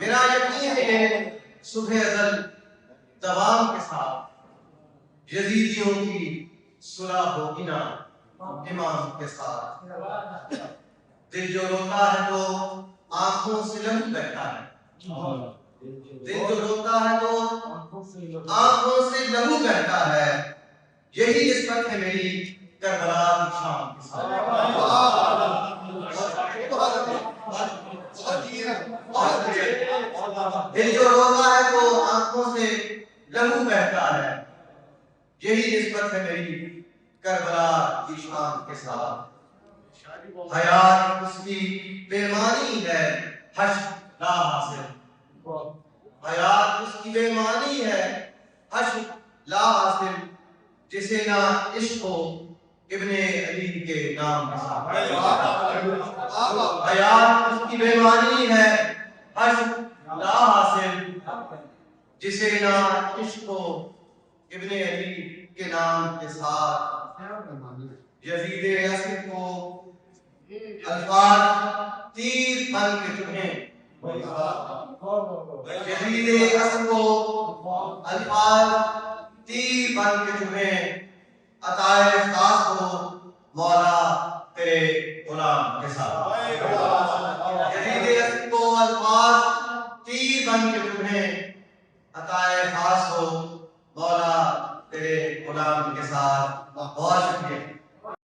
میرا یقین ہے صبح ازل دوام کے ساتھ یزیدیوں کی صلح ہوگی نا امام کے ساتھ۔ دل جو روتا ہے تو آنکھوں سے لہو بہتا ہے، دل جو روتا ہے تو آنکھوں سے لہو بہتا ہے، یہی نسبت ہے میری کربلا کی شام کے ساتھ۔ دل جو روتا ہے تو آنکھوں سے لہو بہتا ہے، یہی نسبت ہے میری کربلا کی شام کے ساتھ۔ حیات اس کی بیمانی ہے، حشر لا حاصل۔ حیات اس کی بیمانی ہے، حشر لا حاصل، جسے نہ عشق ہو ابن علی کے نام کے ساتھ۔ حیات اس کی بیمانی ہے، حشر لا حاصل، جسے نہ عشق ہو ابن علی کے نام کے ساتھ۔ یزید اصل کو الفاظ تیر بن کے چبھیں، یزید اصل کو الفاظ تیر بن کے چبھیں، عطائے خاص ہو مولا تیرے غلام کے ساتھ۔ یزید اصل کو الفاظ تیر بن کے چبھیں، عطائے خاص ہو مولا تیرے غلام کے ساتھ۔ بہت